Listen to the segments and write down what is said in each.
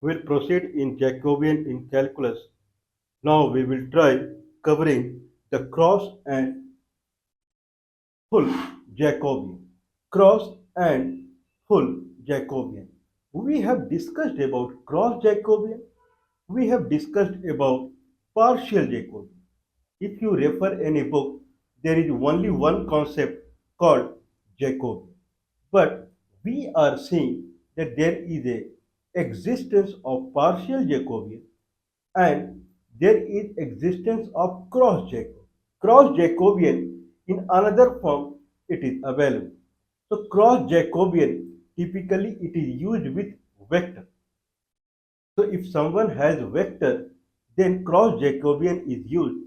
We'll proceed in Jacobian in calculus. Now we will try covering the cross and full Jacobian. Cross and full Jacobian. We have discussed about cross Jacobian. We have discussed about partial Jacobian. If you refer any book, there is only one concept called Jacobian. But we are seeing that there is a existence of partial Jacobian and there is existence of cross Jacobian. Cross Jacobian in another form it is available. So cross Jacobian typically it is used with vector. So if someone has vector, then cross Jacobian is used.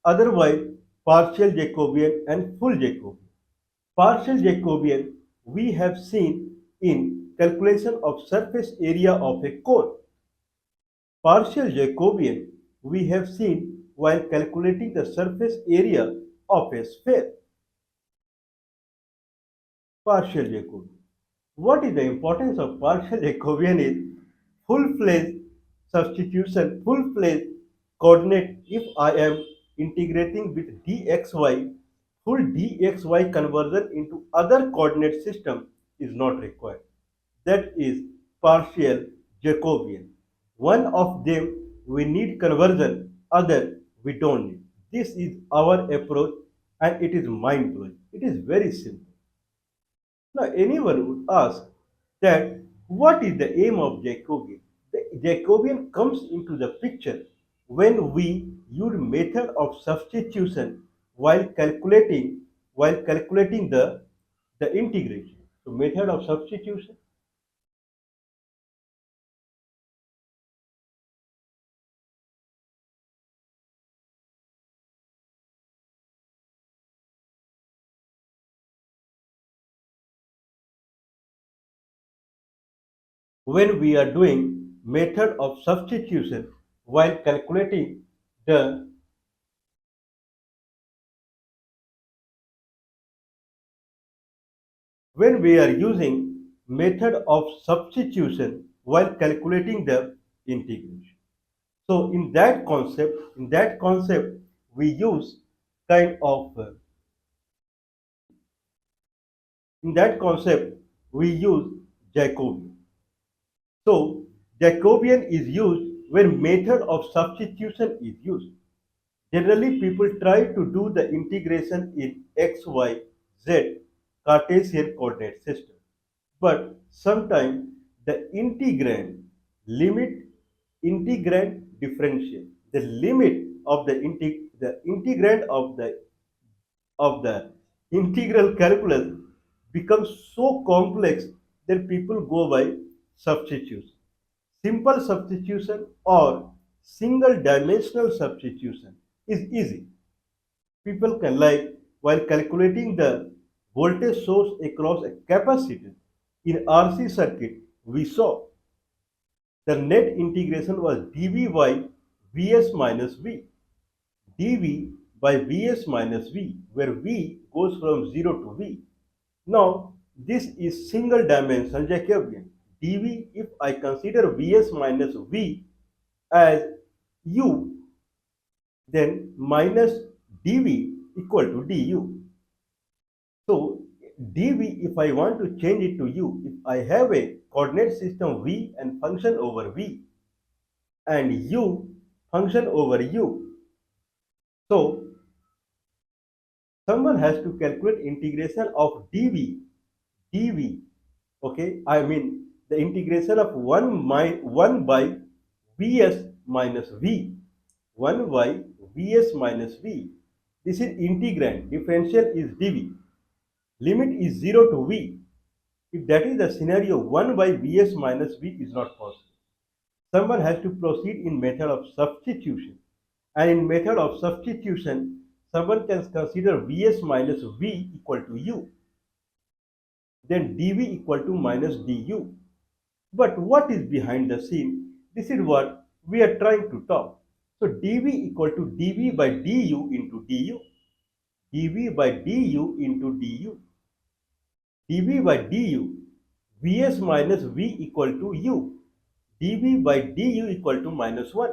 Otherwise, partial Jacobian and full Jacobian. Partial Jacobian we have seen in calculation of surface area of a cone. Partial Jacobian we have seen while calculating the surface area of a sphere. Partial Jacobian. What is the importance of partial Jacobian is full-fledged substitution, full-fledged coordinate. If I am integrating with dxy, full dxy conversion into other coordinate system is not required. That is partial Jacobian. One of them we need conversion, other we don't need. This is our approach and it is mind blowing. It is very simple. Now, anyone would ask that what is the aim of Jacobian? The Jacobian comes into the picture when we use method of substitution while calculating the integration. So, method of substitution. When we are doing method of substitution while calculating the when we are using method of substitution while calculating the integration. So in that concept, we use kind of in that concept we use Jacobian. So Jacobian is used when method of substitution is used. Generally, people try to do the integration in x, y, z Cartesian coordinate system. But sometimes the limit integrand differential. The limit of the integrand of the integral calculus becomes so complex that people go by substitution. Simple substitution or single dimensional substitution is easy. People can like while calculating the voltage source across a capacitor in RC circuit, we saw the net integration was dV by Vs minus V. dV by Vs minus V, where V goes from 0 to V. Now, this is single dimensional Jacobian. dV, if I consider Vs minus V as U, then minus dV equal to du. So, dV, if I want to change it to u, if I have a coordinate system v and function over v and u function over u, so someone has to calculate integration of dv, okay, I mean the integration of 1 by vs minus v, 1 by vs minus v. This is integrand, differential is dv, limit is 0 to v. If that is the scenario, 1 by vs minus v is not possible. Someone has to proceed in method of substitution. And in method of substitution, someone can consider vs minus v equal to u. Then dv equal to minus du. But what is behind the scene? This is what we are trying to talk. So dv equal to dv by du into du. dv by du into du. dv by du, vs minus v equal to u. dv by du equal to minus 1.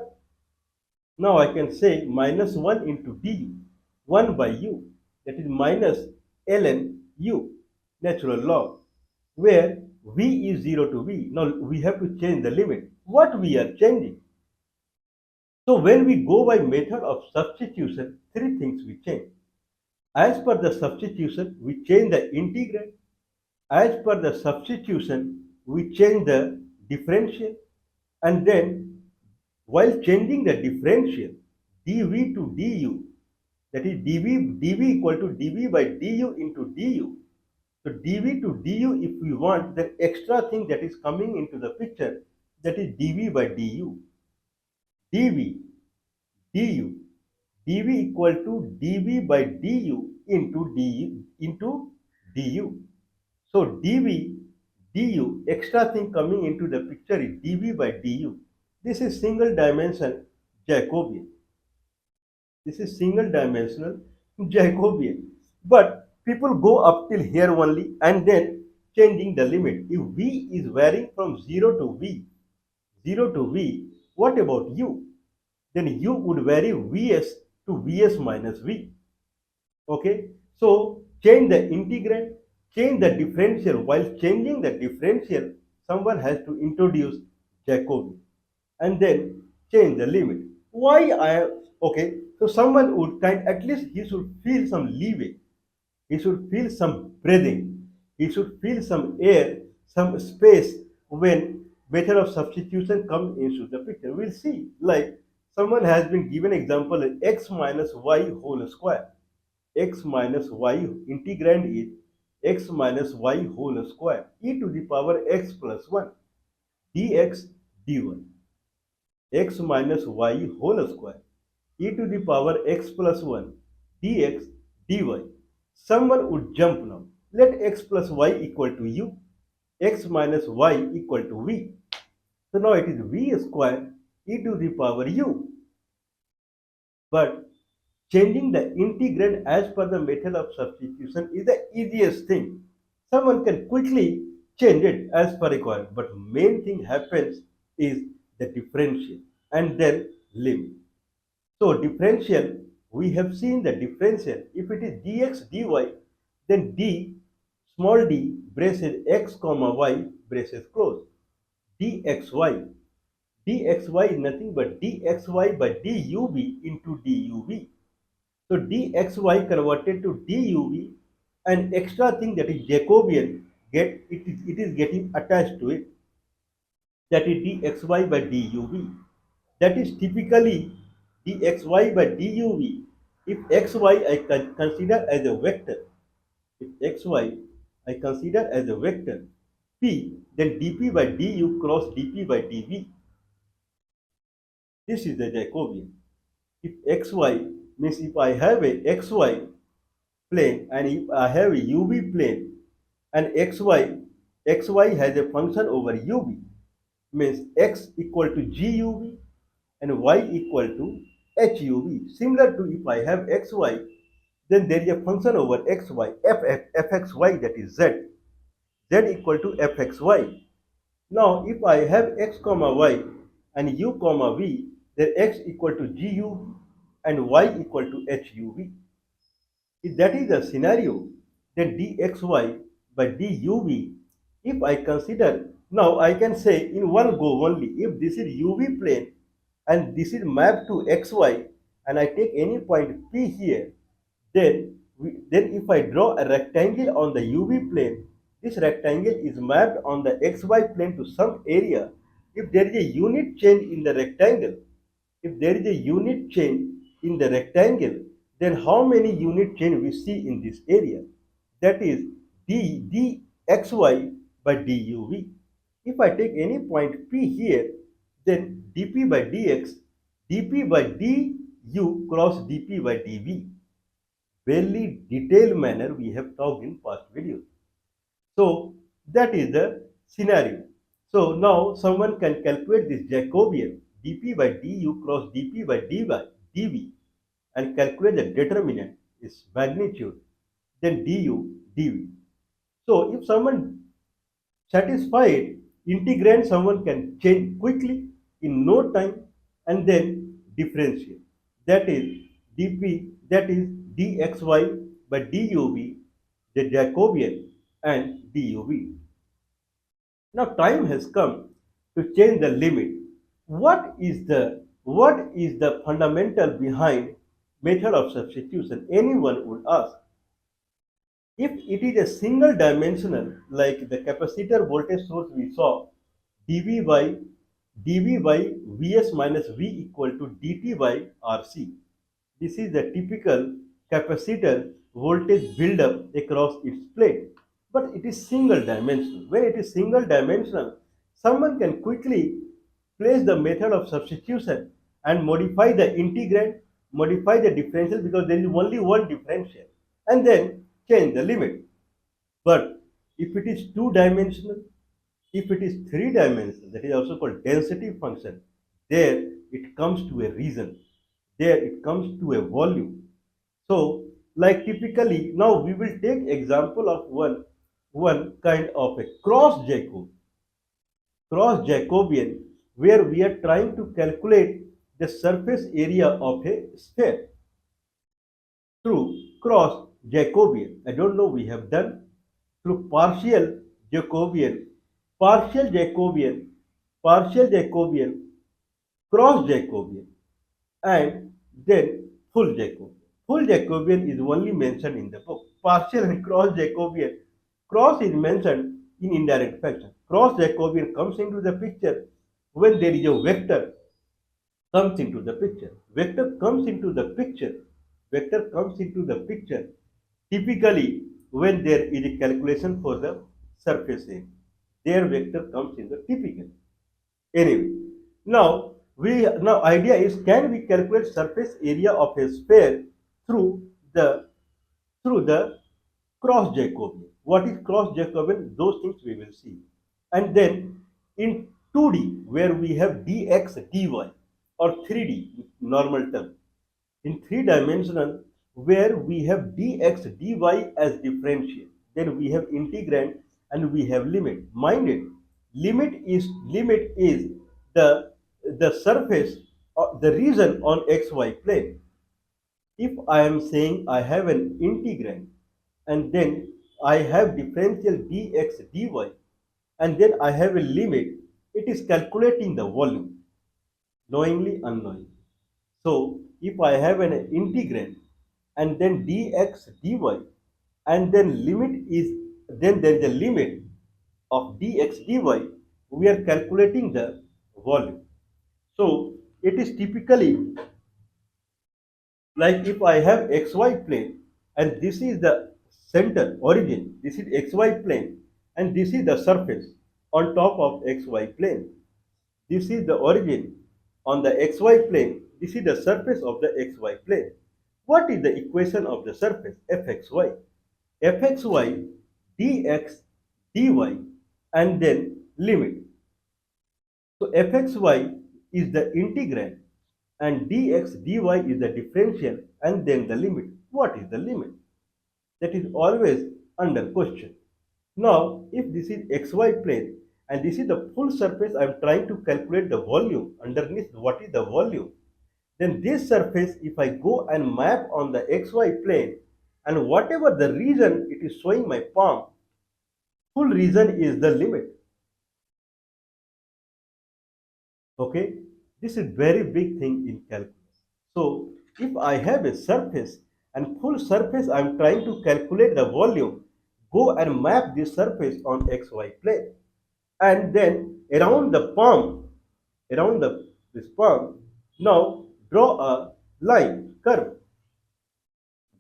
Now I can say minus 1 into du, 1 by u, that is minus ln u, natural log, where v is 0 to v. Now we have to change the limit. What we are changing? So when we go by method of substitution, three things we change. As per the substitution, we change the integrand. As per the substitution, we change the differential. And then while changing the differential, dv to du, that is dv equal to dv by du into du. So dv to du, if we want, the extra thing that is coming into the picture, that is dv by du. dv, du, dv equal to dv by du into du. So dv, du, extra thing coming into the picture is dv by du. This is single dimension Jacobian. This is single dimensional Jacobian. But people go up till here only and then changing the limit. If v is varying from 0 to v, 0 to v, what about u? Then u would vary vs to vs minus v. Okay, so change the integrand, change the differential. While changing the differential, someone has to introduce Jacobi and then change the limit. Why I okay? So someone would kind, at least he should feel some leeway. He should feel some breathing. He should feel some air, some space when method of substitution comes into the picture. We'll see. Like someone has been given example x minus y whole square. X minus y integrand is x minus y whole square e to the power x plus 1 dx dy. X minus y whole square e to the power x plus 1 dx dy. Someone would jump now. Let x plus y equal to u, x minus y equal to v. So now it is v square e to the power u. But changing the integrand as per the method of substitution is the easiest thing. Someone can quickly change it as per required. But main thing happens is the differential and then limit. So differential, we have seen the differential. If it is dx dy, then d, small d, braces x comma y, braces close. dxy. dxy is nothing but dxy by dub into dub. So dxy converted to dub, an extra thing that is Jacobian, it is getting attached to it. That is dxy by dub. That is typically dxy by dub. If xy I consider as a vector, if xy I consider as a vector p, then dp by du cross dp by dv. This is the Jacobian. If xy means if I have a xy plane and if I have a uv plane and xy has a function over ub, means x equal to gub and y equal to HUV. Similar to if I have XY, then there is a function over XY, fxy, that is Z. Z equal to fxy. Now if I have x comma y and u comma v, then x equal to GU and y equal to HUV. If that is the scenario, then dxy by duv, if I consider, now I can say in one go only, if this is uv plane and this is mapped to xy and I take any point P here, then if I draw a rectangle on the uv plane, this rectangle is mapped on the xy plane to some area. If there is a unit change in the rectangle, if there is a unit change in the rectangle, then how many unit change we see in this area? That is dxy by duv. If I take any point P here, then dp by dx, dp by du cross dp by dv. Very detailed manner we have talked in past videos. So that is the scenario. So now someone can calculate this Jacobian dp by du cross dp by dv and calculate the determinant, its magnitude, then du dv. So if someone satisfied Integrand someone can change quickly in no time and then differentiate. That is dp, that is dxy by dub, the Jacobian and dub. Now time has come to change the limit. What is the fundamental behind method of substitution? Anyone would ask. If it is a single dimensional, like the capacitor voltage source we saw, dv by Vs minus V equal to dt by Rc. This is the typical capacitor voltage buildup across its plate. But it is single dimensional. When it is single dimensional, someone can quickly place the method of substitution and modify the integrand, modify the differential because there is only one differential, and then change the limit. But if it is two dimensional, if it is three dimensional, that is also called density function, there it comes to a region, there it comes to a volume. So, like typically, now we will take example of one kind of a cross Jacobian, where we are trying to calculate the surface area of a sphere through cross Jacobian. I don't know, we have done through Jacobian, partial Jacobian, partial Jacobian, cross Jacobian, and then full Jacobian. Full Jacobian is only mentioned in the book. Partial and cross Jacobian, cross is mentioned in indirect fashion. Cross Jacobian comes into the picture when there is a vector comes into the picture. Vector comes into the picture. Vector comes into the picture typically when there is a calculation for the surface area. Their vector comes in the typical. Anyway, now idea is, can we calculate surface area of a sphere through the through the cross Jacobian? What is cross Jacobian? Those things we will see. And then in 2D, where we have dx dy, or 3D normal term, in three dimensional, where we have dx dy as differential, then we have integrand and we have limit. Mind it, limit is the surface, the region on xy plane. If I am saying I have an integrand and then I have differential dx dy and then I have a limit, it is calculating the volume, knowingly, unknowingly. So if I have an integrand and then dx dy and then limit is, then there is a limit of dx dy, we are calculating the volume. So it is typically like if I have xy plane and this is the center origin, this is xy plane and this is the surface on top of xy plane. This is the origin on the xy plane, this is the surface of the xy plane. What is the equation of the surface? fxy. fxy dx dy and then limit. So fxy is the integrand and dx dy is the differential and then the limit. What is the limit? That is always under question. Now, if this is xy plane and this is the full surface, I am trying to calculate the volume underneath. What is the volume? Then this surface, if I go and map on the xy plane and whatever the region it is showing my palm, full region is the limit. Okay, this is very big thing in calculus. So if I have a surface and full surface, I am trying to calculate the volume, go and map this surface on xy plane and then around the palm, around this palm, now draw a line curve.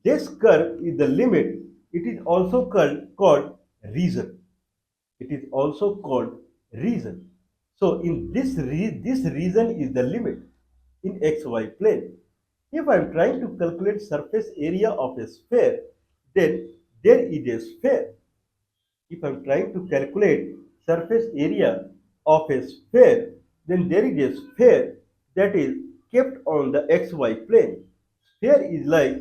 This curve is the limit. It is also called region. It is also called region. So in this region is the limit in xy plane. If I am trying to calculate surface area of a sphere, then there is a sphere. If I am trying to calculate surface area of a sphere, then there is a sphere that is kept on the xy plane. Sphere is like,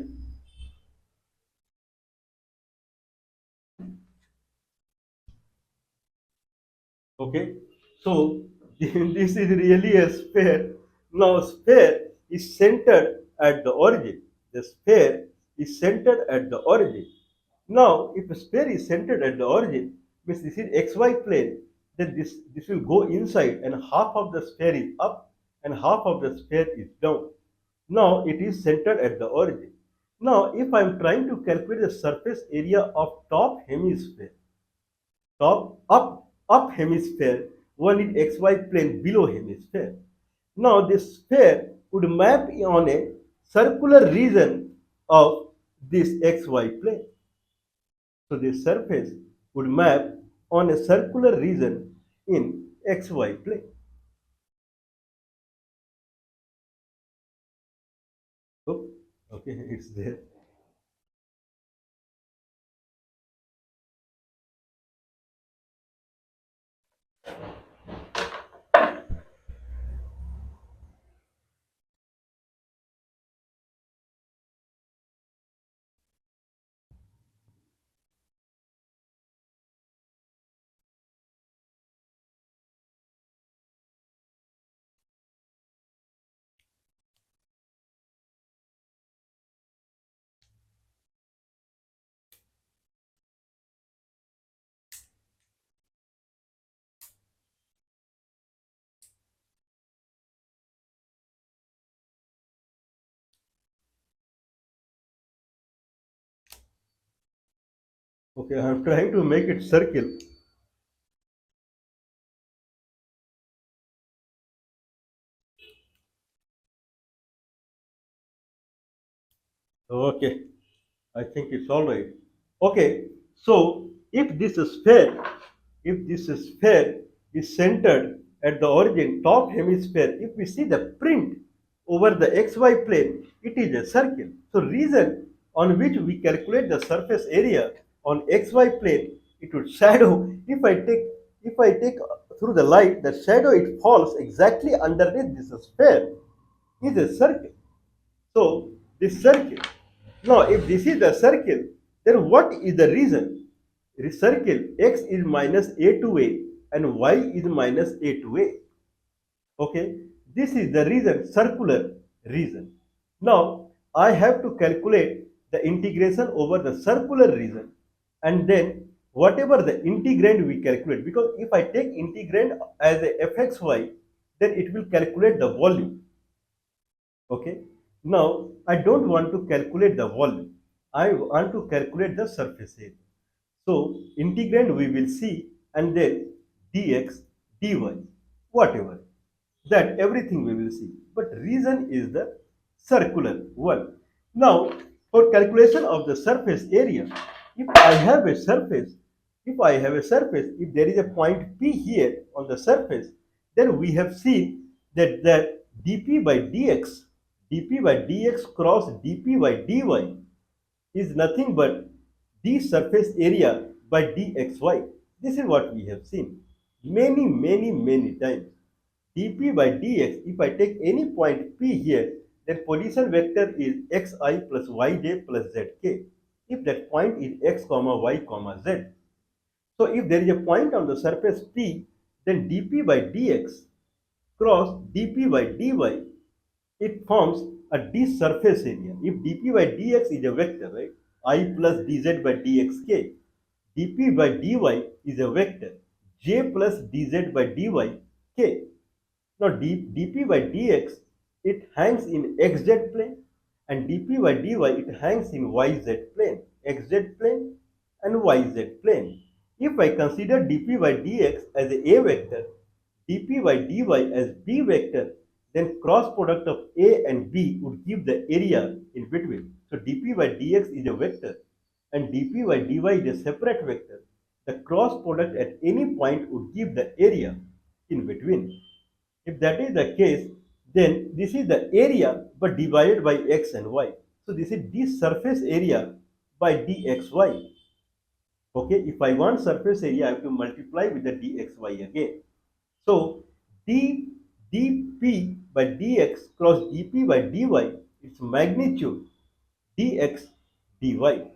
okay, So this is really a sphere. Now sphere is centered at the origin. The sphere is centered at the origin. Now if a sphere is centered at the origin, means this is xy plane, then this will go inside and half of the sphere is up and half of the sphere is down. Now it is centered at the origin. Now if I am trying to calculate the surface area of top hemisphere, up hemisphere, one is xy plane below hemisphere. Now this sphere would map on a circular region of this xy plane. So this surface would map on a circular region in xy plane. Oh, okay, it's there. Okay, I'm trying to make it circle. Okay, I think it's all right. Okay, so if this sphere is centered at the origin, top hemisphere, if we see the print over the xy plane, it is a circle. So reason on which we calculate the surface area on xy plane, it would shadow. If I take through the light, the shadow it falls exactly underneath this sphere is a circle. So this circle. Now, if this is the circle, then what is the reason? The circle x is minus a to a and y is minus a to a. Okay, this is the reason, circular reason. Now, I have to calculate the integration over the circular region and then whatever the integrand we calculate, because if I take integrand as a fxy, then it will calculate the volume. Okay. Now, I don't want to calculate the volume. I want to calculate the surface area. So, integrand we will see and then dx, dy, whatever. That everything we will see. But reason is the circular one. Now, for calculation of the surface area, if I have a surface, if there is a point P here on the surface, then we have seen that dp by dx cross dp by dy is nothing but d surface area by dxy. This is what we have seen many times. Dp by dx, if I take any point P here, then position vector is xi plus yj plus zk. If that point is x comma y comma z. So if there is a point on the surface P, then dp by dx cross dp by dy, it forms a d surface area. If dp by dx is a vector, right? I plus dz by dxk. dp by dy is a vector. J plus dz by dy k. Now dp by dx, it hangs in xz plane and dp by dy, it hangs in yz plane, xz plane and yz plane. If I consider dp by dx as a vector, dp by dy as b vector, then cross product of a and b would give the area in between. So dp by dx is a vector and dp by dy is a separate vector. The cross product at any point would give the area in between. If that is the case, then this is the area but divided by x and y. So this is d surface area by dxy. Okay, if I want surface area, I have to multiply with the dxy again. So dp by dx cross dp by dy, its magnitude dx dy.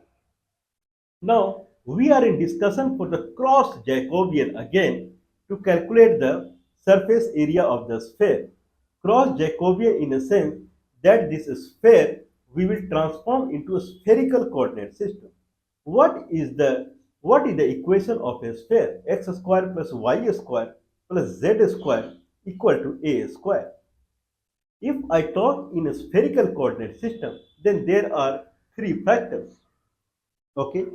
Now we are in discussion for the cross Jacobian again to calculate the surface area of the sphere. Cross Jacobian in a sense that this sphere we will transform into a spherical coordinate system. What is the what is the equation of a sphere? X square plus y square plus z square equal to a square. If I talk in a spherical coordinate system, then there are three factors. Okay,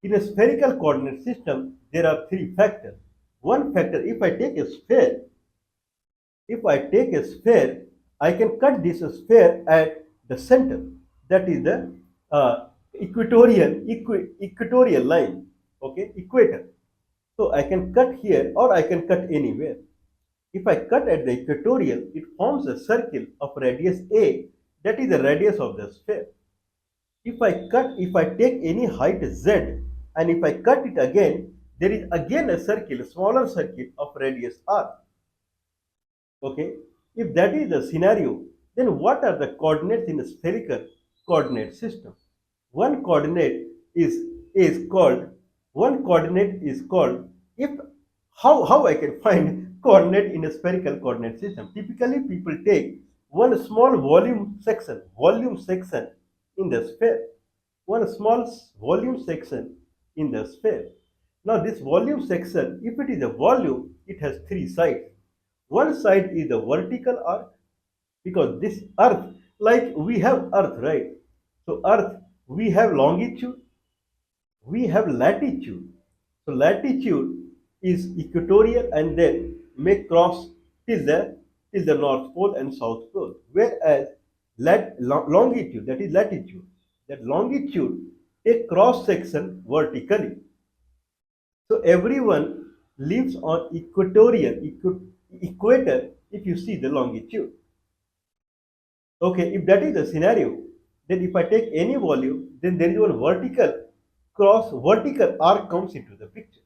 in a spherical coordinate system, there are three factors. One factor, if I take a sphere, I can cut this sphere at the center. That is the equatorial line. Okay, equator. So I can cut here or I can cut anywhere. If I cut at the equatorial, it forms a circle of radius a. That is the radius of the sphere. If I take any height z and if I cut it again, there is again a circle, a smaller circle of radius r. Okay, if that is the scenario, then what are the coordinates in a spherical coordinate system? One coordinate is called one coordinate is called if how I can find coordinate in a spherical coordinate system. Typically, people take one small volume section in the sphere, one small volume section in the sphere. Now, this volume section, if it is a volume, it has three sides. One side is the vertical arc because this earth, like we have earth, right? So earth, we have longitude, we have latitude. So latitude is equatorial and then may cross till the north pole and south pole. Whereas longitude, that is latitude, that longitude a cross section vertically. So everyone lives on equator if you see the longitude. Okay, if that is the scenario, then if I take any volume, then there is one vertical arc comes into the picture.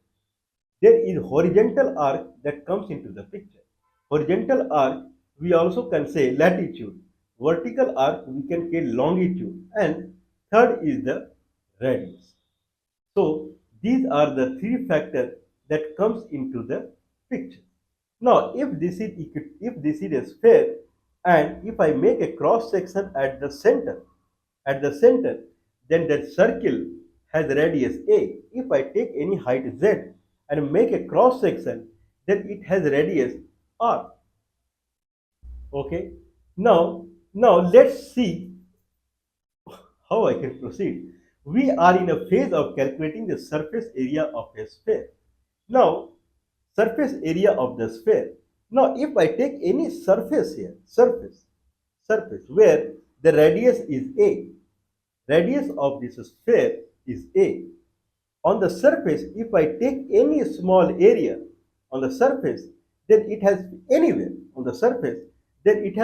There is horizontal arc that comes into the picture. Horizontal arc, we also can say latitude. Vertical arc, we can say longitude. And third is the radius. So these are the three factors that comes into the picture. Now, if this is a sphere, and if I make a cross section at the center, then that circle has radius a. If I take any height z and make a cross section, then it has radius r. Okay. Now let's see how I can proceed. We are in a phase of calculating the surface area of a sphere. Now, surface area of the sphere. Now, if I take any surface here, surface where the radius is a, radius of this sphere is a. On the surface, if I take any small area on the surface, then it has anywhere on the surface, then it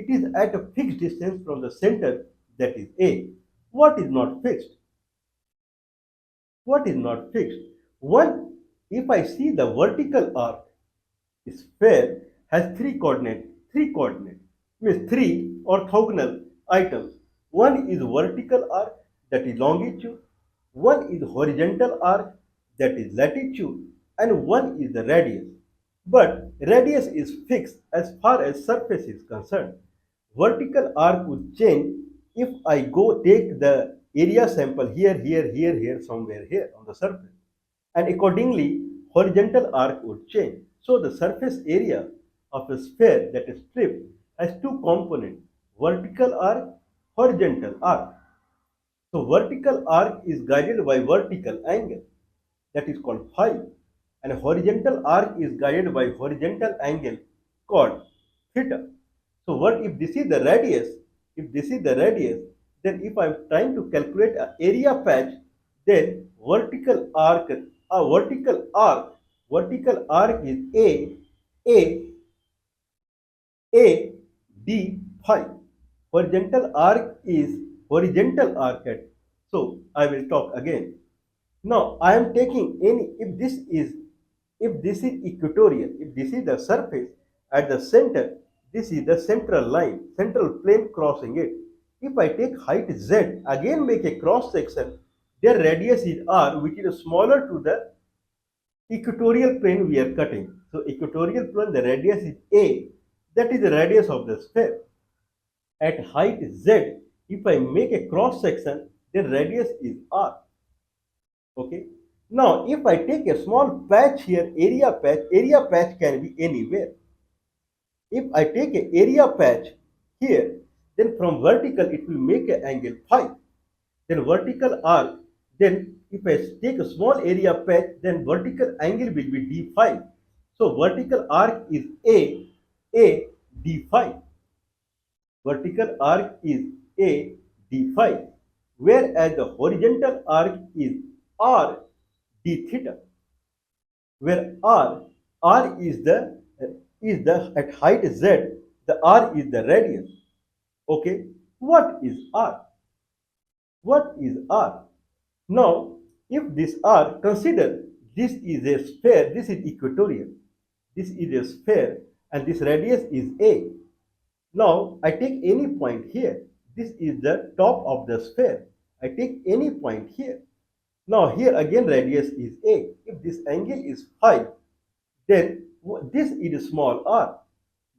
is at a fixed distance from the center, that is a. What is not fixed? What is not fixed? One, if I see the vertical arc, sphere has three coordinates, means three orthogonal items. One is vertical arc, that is longitude, one is horizontal arc, that is latitude, and one is the radius. But radius is fixed as far as surface is concerned. Vertical arc would change if I go take the area sample here, somewhere here on the surface. And accordingly, horizontal arc would change. So the surface area of a sphere that is stripped has two components, vertical arc, horizontal arc. So vertical arc is guided by vertical angle, that is called phi, and horizontal arc is guided by horizontal angle called theta. So what if this is the radius? If this is the radius, then if I am trying to calculate an area patch, then vertical arc is a a d phi. Horizontal arc is horizontal arc at. So I will talk again. Now I am taking any if this is equatorial, if this is the surface at the center, this is the central line, central plane crossing it. If I take height z, again make a cross section, their radius is r, which is smaller to the equatorial plane we are cutting. So equatorial plane, the radius is A, that is the radius of the sphere. At height Z, if I make a cross section, then radius is R. Okay. Now, if I take a small patch here, area patch can be anywhere. If I take an area patch here, then from vertical it will make an angle phi. Then vertical arc, then if I take a small area patch, then vertical angle will be d phi. So vertical arc is A d phi. Vertical arc is A d phi, whereas the horizontal arc is R d theta, where R is the at height Z, the R is the radius. Okay, what is R? What is R? Now, if this R, consider this is a sphere, this is equatorial, this is a sphere, and this radius is A. Now, I take any point here. This is the top of the sphere. I take any point here. Now, here again radius is A. If this angle is phi, then this is small r.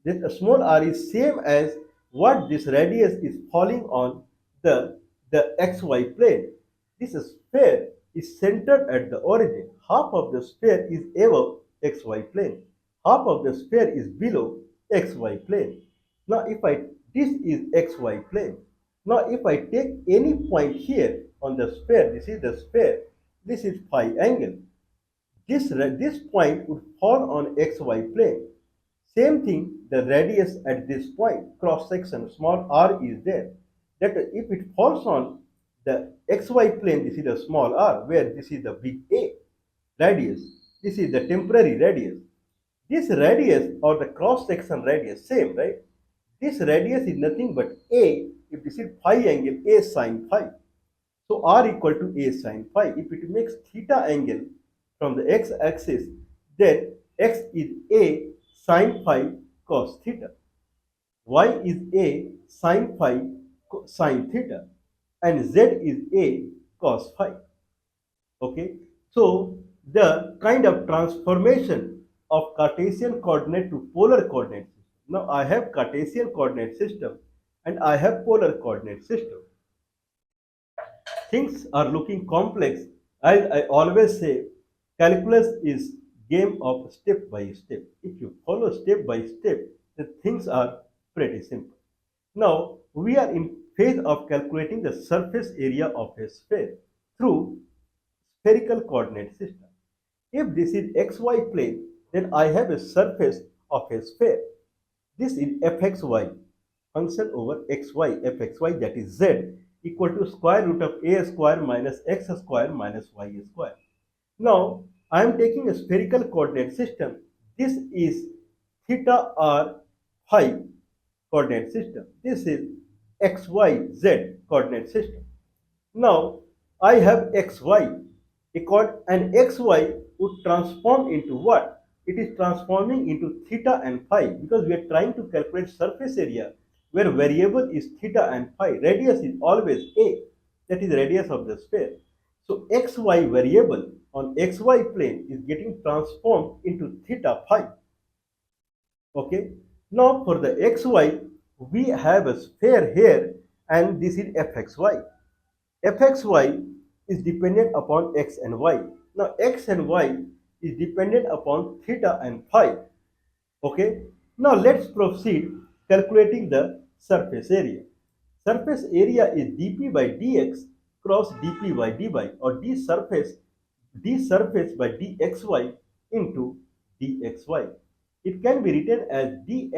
This small r is same as what this radius is falling on the xy plane. This sphere is centered at the origin. Half of the sphere is above xy plane. Half of the sphere is below xy plane. Now if I this is xy plane. Now if I take any point here on the sphere, this is the sphere, this is phi angle. This point would fall on xy plane. Same thing, the radius at this point, cross section, small r is there. That if it falls on the xy plane, this is the small r, where this is the big A radius. This is the temporary radius. This radius or the cross section radius, same, right? This radius is nothing but A, if this is phi angle, A sine phi. So r equal to A sine phi. If it makes theta angle from the x-axis, then x is A sine phi cos theta. Y is A sine phi sine theta. And Z is A cos phi. Okay. So the kind of transformation of Cartesian coordinate to polar coordinate system. Now I have Cartesian coordinate system and I have polar coordinate system. Things are looking complex. I always say calculus is game of step by step. If you follow step by step, the things are pretty simple. Now we are in phase of calculating the surface area of a sphere through spherical coordinate system. If this is xy plane, then I have a surface of a sphere. This is fxy, function over xy, fxy, that is z, equal to square root of a square minus x square minus y square. Now, I am taking a spherical coordinate system. This is theta r phi coordinate system. This is xyz coordinate system. Now, I have xy, and xy would transform into what? It is transforming into theta and phi, because we are trying to calculate surface area where variable is theta and phi. Radius is always a, that is radius of the sphere. So xy variable on xy plane is getting transformed into theta phi. Okay. Now for the xy, we have a sphere here, and this is fxy. Fxy is dependent upon x and y. Now x and y is dependent upon theta and phi. Okay. Now let's proceed calculating the surface area. Surface area is dp by dx cross dp by dy, or d surface by dxy into dxy. It can be written as d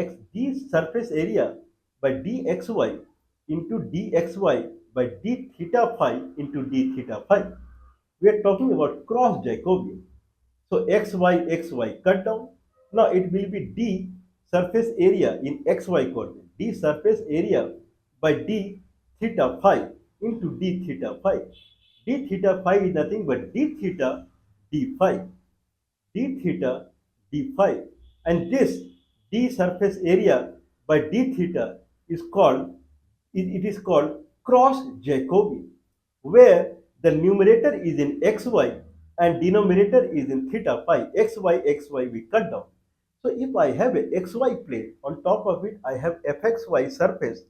surface area by dxy into dxy by d theta phi into d theta phi. We are talking about cross Jacobian. So xy cut down. Now it will be d surface area in xy coordinate. D surface area by d theta phi into d theta phi. D theta phi is nothing but d theta d phi. D theta d phi. And this d surface area by d theta is called, it is called cross Jacobian, where the numerator is in xy and denominator is in theta phi. Xy we cut down. So if I have a xy plane, on top of it I have fxy surface,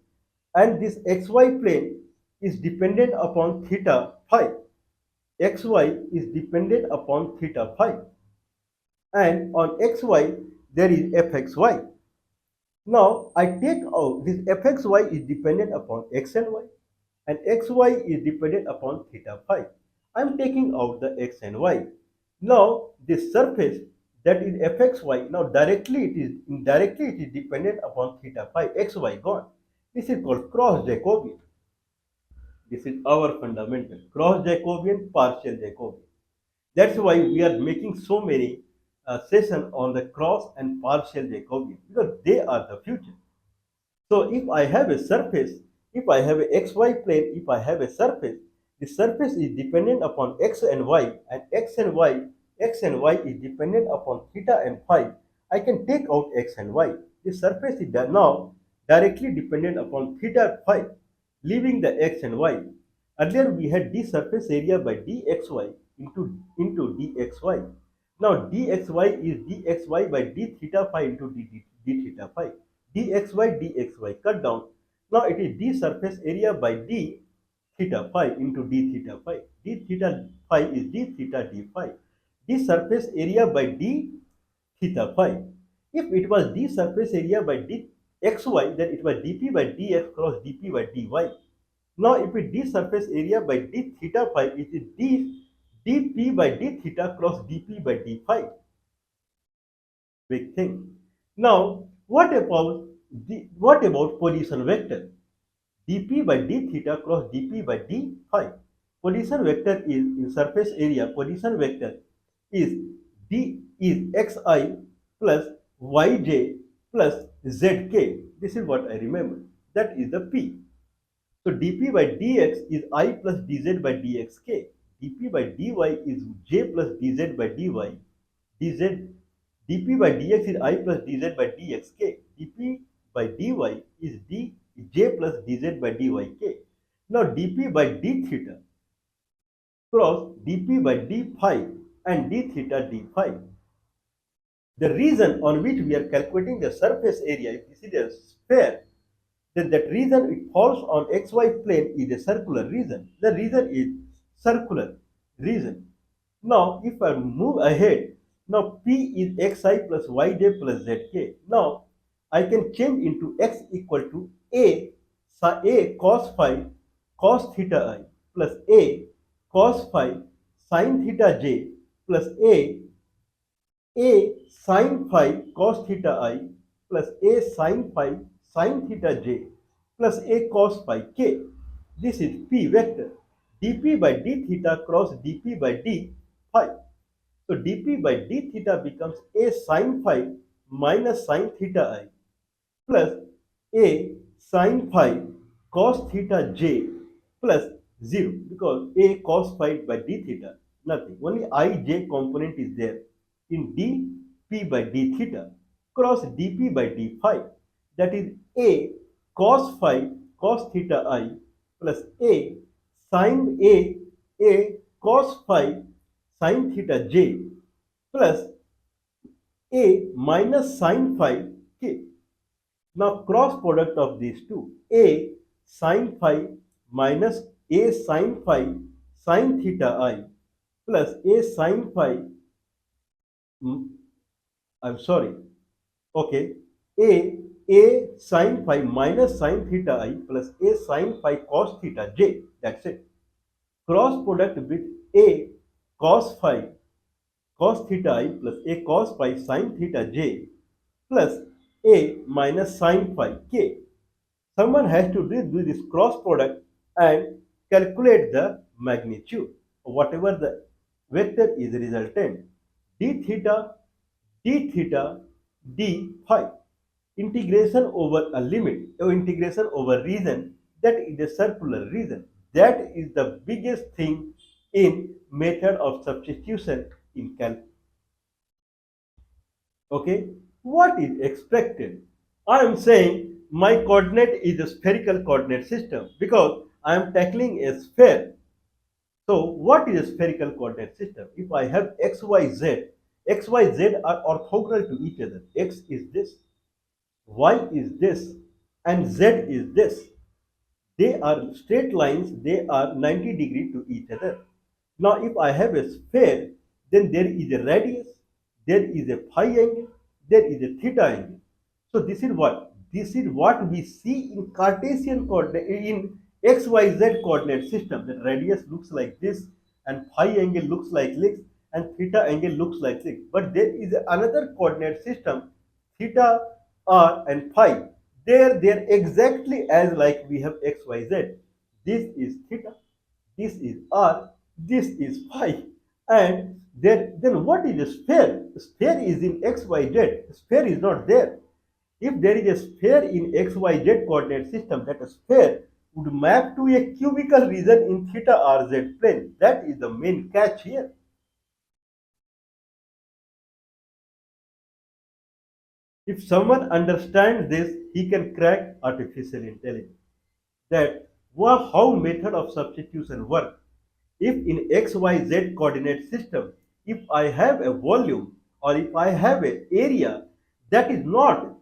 and this xy plane is dependent upon theta phi. Xy is dependent upon theta phi, and on xy there is fxy. Now I take out this fxy is dependent upon x and y, and xy is dependent upon theta phi. I am taking out the x and y. Now this surface, that is fxy, now indirectly it is dependent upon theta phi. Xy gone. This is called cross Jacobian. This is our fundamental cross Jacobian, partial Jacobian. That's why we are making so many sessions on the cross and partial Jacobian, because they are the future. So if I have a surface, if I have a xy plane, if I have a surface, the surface is dependent upon x and y, and x and y is dependent upon theta and phi. I can take out x and y. The surface is now directly dependent upon theta phi, leaving the x and y. Earlier we had d surface area by dxy into dxy. Now dxy is dxy by d theta phi into d theta phi. Dxy cut down. Now it is d surface area by d theta phi into d theta phi. D theta phi is d theta d phi. D surface area by d theta phi. If it was d surface area by dxy, then it was dp by dx cross dp by dy. Now if it d surface area by d theta phi, it is dp by d theta cross dp by d phi. Big thing. Now what about position vector? dp by d theta cross dp by d phi. Position vector is in surface area. Position vector is xi plus yj plus zk. This is what I remember. That is the p. So dp by dx is I plus dz by dxk. dp by dy is j plus dz by dy. dz dp by dx is I plus dz by dxk. dp by dy is j plus dz by dyk. Now dp by d theta cross dp by d phi and d theta d phi. The reason on which we are calculating the surface area, if this is a sphere, then that reason it falls on xy plane is a circular region. The region is circular region. Now if I move ahead, now p is xi plus yj plus zk. Now I can change into x equal to a cos phi cos theta I plus a cos phi sin theta j plus a sin phi cos theta I plus a sin phi sin theta j plus a cos phi k. This is p vector. dp by d theta cross dp by d phi. So dp by d theta becomes a sin phi minus sin theta I plus a sin phi cos theta j plus 0, because a cos phi by d theta, nothing, only ij component is there in dp by d theta cross dp by d phi, that is a cos phi cos theta I plus a sin a cos phi sin theta j plus a minus sin phi k. Now cross product of these two, a sin phi minus a sin phi sin theta I plus a sin phi, I'm sorry, okay, a sin phi minus sin theta I plus a sin phi cos theta j, that's it. Cross product with a cos phi cos theta I plus a cos phi sin theta j plus a minus sin phi k. Someone has to do this cross product and calculate the magnitude, whatever the vector is resultant. d theta, d theta, d phi. Integration over a limit, or integration over region, that is a circular region. That is the biggest thing in method of substitution in calculus. Okay, what is expected? I am saying my coordinate is a spherical coordinate system because I am tackling a sphere. So what is a spherical coordinate system? If I have x, y, z, x, y, z are orthogonal to each other. X is this, y is this, and z is this. They are straight lines, they are 90 degrees to each other. Now, if I have a sphere, then there is a radius, there is a phi angle, there is a theta angle. So this is what? This is what we see in Cartesian coordinate, in XYZ coordinate system. The radius looks like this, and phi angle looks like this, and theta angle looks like this. But there is another coordinate system, theta, r, and phi. They're exactly as like we have XYZ. This is theta, this is r, this is phi. And then what is a sphere? Sphere is in XYZ. Sphere is not there. If there is a sphere in XYZ coordinate system, that a sphere would map to a cubical region in theta rz plane. That is the main catch here. If someone understands this, he can crack artificial intelligence. That how method of substitution work. If in XYZ coordinate system, if I have a volume or if I have an area that is not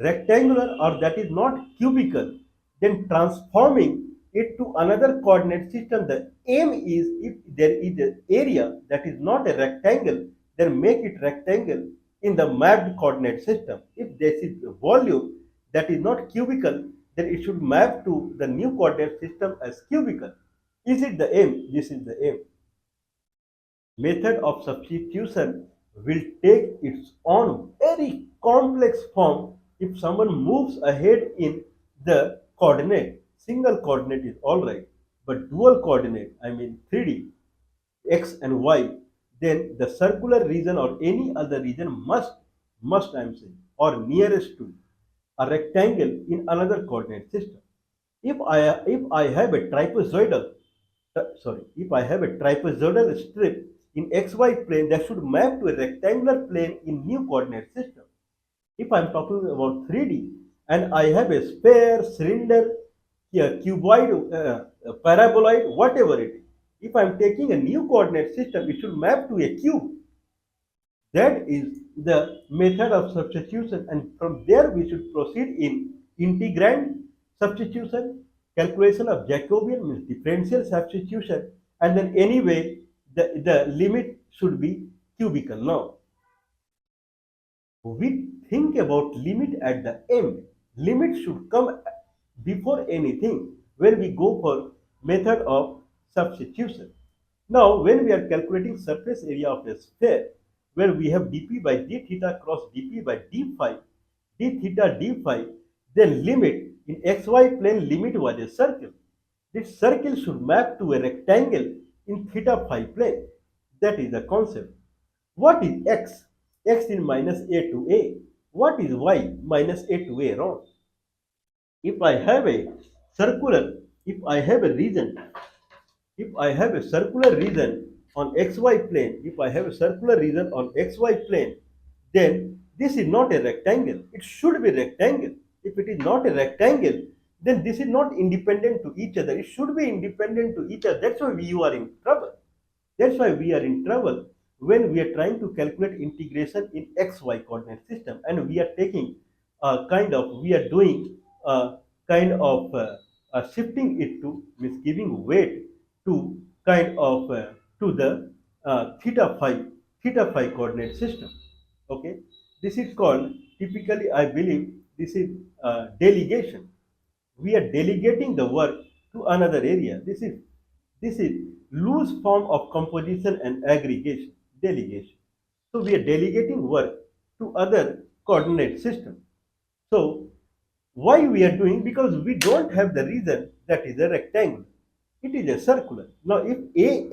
rectangular or that is not cubical, then transforming it to another coordinate system, the aim is if there is an area that is not a rectangle, then make it rectangle in the mapped coordinate system. If this is a volume that is not cubical, then it should map to the new coordinate system as cubical. Is it the aim? This is the aim. Method of substitution will take its own very complex form if someone moves ahead in the coordinate. Single coordinate is alright, but dual coordinate, I mean 3D, x and y, then the circular region or any other region must I am saying, or nearest to a rectangle in another coordinate system. If I have a trapezoidal, if I have a trapezoidal strip in xy plane, that should map to a rectangular plane in new coordinate system. If I'm talking about 3D and I have a sphere, cylinder, yeah, cuboid, paraboloid, whatever it is, if I'm taking a new coordinate system, it should map to a cube. That is the method of substitution, and from there we should proceed in integrand substitution, calculation of Jacobian means differential substitution, and then anyway the limit should be cubical. Now we think about limit at the end. Limit should come before anything when we go for method of substitution. Now, when we are calculating surface area of a sphere, where we have dp by d theta cross dp by d phi, d theta d phi, then limit in xy plane limit was a circle. This circle should map to a rectangle in theta phi plane. That is the concept. What is x? X is minus a to a. What is y? Minus a to a, wrong. If I have a circular, if I have a region, if I have a circular region on xy plane, if I have a circular region on xy plane, then this is not a rectangle. It should be rectangle. If it is not a rectangle, then this is not independent to each other. It should be independent to each other. That's why you are in trouble. That's why we are in trouble when we are trying to calculate integration in xy coordinate system, and we are taking we are doing kind of shifting it to, means giving weight to to the theta phi coordinate system. Okay, this is called, typically I believe this is delegation. We are delegating the work to another area. This is loose form of composition and aggregation, delegation. So we are delegating work to other coordinate system. So why we are doing? Because we don't have the region that is a rectangle. It is a circular. Now if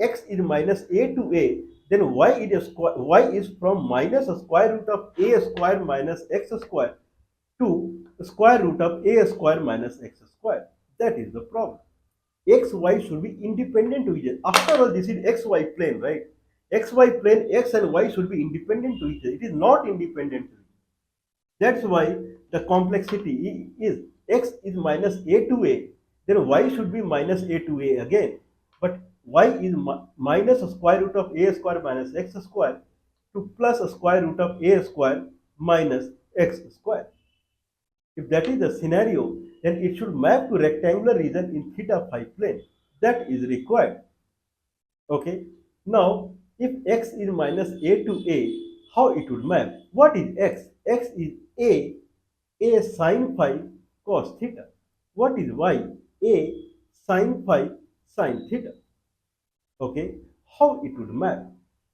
ax is minus a to a, then y is from minus a square root of a square minus x square to square root of a square minus x square. That is the problem. X, y should be independent to each other. After all, this is xy plane, right? Xy plane, x and y should be independent to each other. It is not independent to each other. That's why the complexity is x is minus a to a, then y should be minus a to a again. But y is minus square root of a square minus x square to plus square root of a square minus x square. If that is the scenario, then it should map to rectangular region in theta phi plane. That is required. Okay. Now, if x is minus a to a, how it would map? What is x? X is a sine phi cos theta. What is y? A sine phi sine theta. Okay, how it would map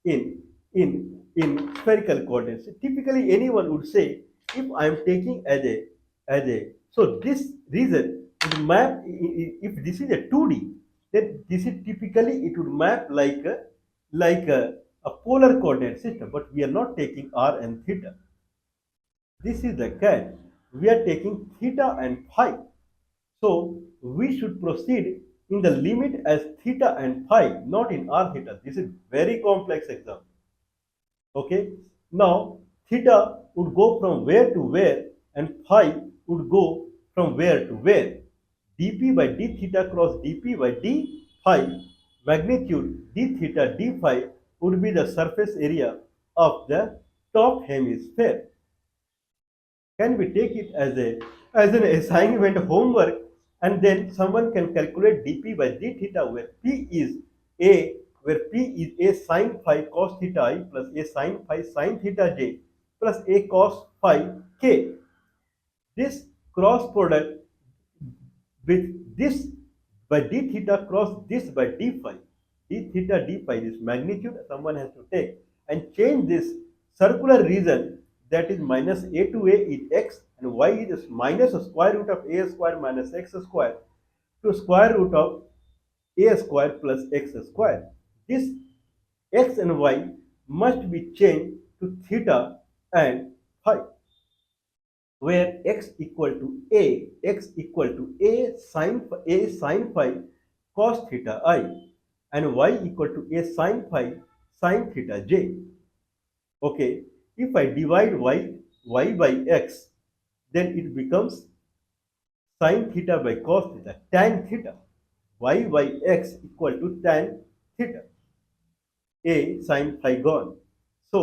in in spherical coordinates. Typically, anyone would say, if I am taking as a so this region would map. If this is a 2D, then this is typically it would map like a polar coordinate system. But we are not taking r and theta. This is the catch. We are taking theta and phi. So we should proceed in the limit as theta and phi, not in r theta. This is very complex example. Okay. Now theta would go from where to where and phi would go from where to where. dp by d theta cross dp by d phi magnitude d theta d phi would be the surface area of the top hemisphere. Can we take it as an assignment homework, and then someone can calculate dp by d theta where p is a sine phi cos theta I plus a sine phi sine theta j plus a cos phi k. This cross product with this by d theta cross this by d phi. D theta d phi, this magnitude someone has to take and change this circular region, that is minus a to a is x and y is minus square root of a square minus x square to square root of a square plus x square. This x and y must be changed to theta and phi, where x equal to a sine phi cos theta I and y equal to a sine phi sine theta j. Okay, if I divide y by x, then it becomes sine theta by cos theta, tan theta. Y by x equal to tan theta. A sine phi gone. So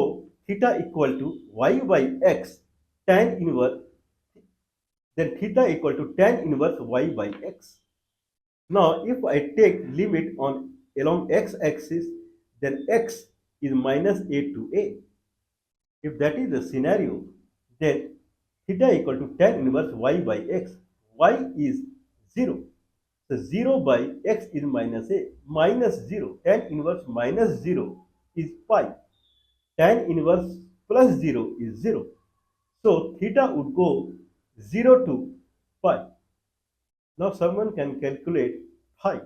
theta equal to y by x tan inverse, then theta equal to tan inverse y by x. Now if I take limit on along x axis, then x is minus a to a. If that is the scenario, then theta equal to tan inverse y by x. Y is 0. So 0 by x is minus a. Minus 0. Tan inverse minus 0 is pi. Tan inverse plus 0 is 0. So theta would go 0 to pi. Now someone can calculate phi,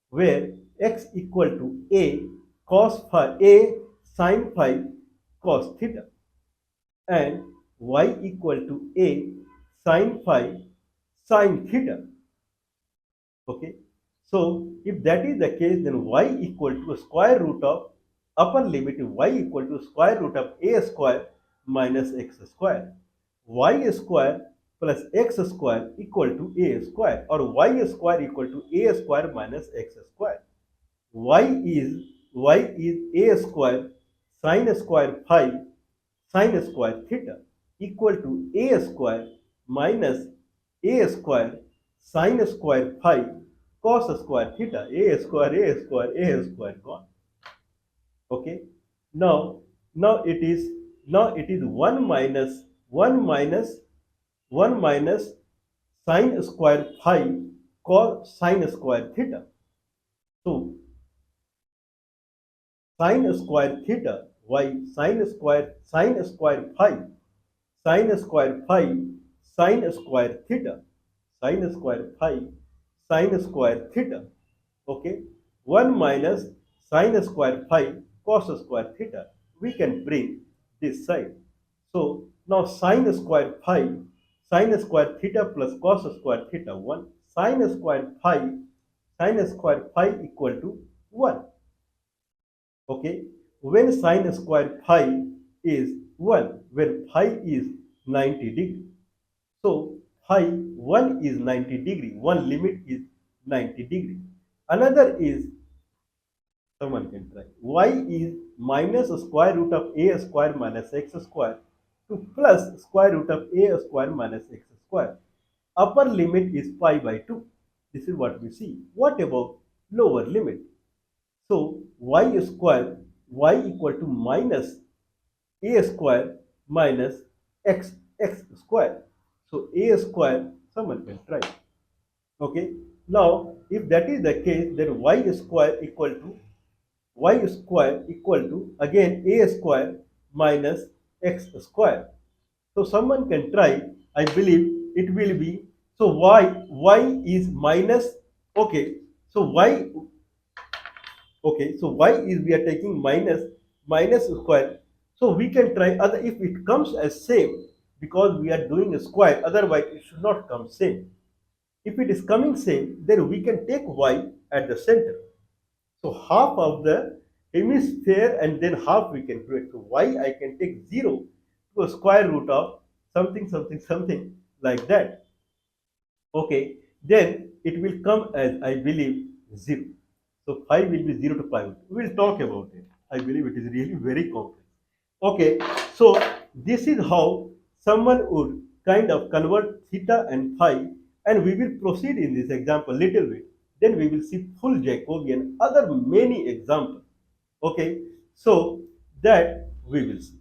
where x equal to a cos phi, a sine phi cos theta, and y equal to a sine phi sine theta. Okay. So if that is the case, then y equal to square root of upper limit y equal to square root of a square minus x square. Y square plus x square equal to a square, or y square equal to a square minus x square. y is a square sine square phi sine square theta equal to a square minus a square sine square phi cos square theta. A square gone. Okay. Now it is 1 minus sine square phi cos sine square theta. So sine square theta y sine square phi sine square phi sine square theta sine square phi sine square theta. Okay, 1 minus sine square phi cos square theta. We can bring this side. So now sine square phi sine square theta plus cos square theta 1. Sine square phi equal to 1. Okay, when sine square phi is 1, when phi is 90 degree. So phi 1 is 90 degree, one limit is 90 degree. Another is Someone can try. Y is minus square root of a square minus x square to plus square root of a square minus x square. Upper limit is pi by 2. This is what we see. What about lower limit? So y square, y equal to minus a square minus x square. So a square, someone can try. Okay. Now, if that is the case, then y square equal to again a square minus x square. So someone can try. I believe it will be, so y is minus, okay. So y is, we are taking minus square. So we can try other, if it comes as same, because we are doing a square, otherwise it should not come same. If it is coming same, then we can take y at the center. So half of the hemisphere and then half we can create. So y I can take 0 to a square root of something something something like that. Okay, then it will come as, I believe, 0. So 5 will be 0 to 5. We will talk about it. I believe it is really very complex. Okay, so this is how someone would kind of convert theta and phi, and we will proceed in this example little bit. Then we will see full Jacobian, other many examples. Okay, so that we will see.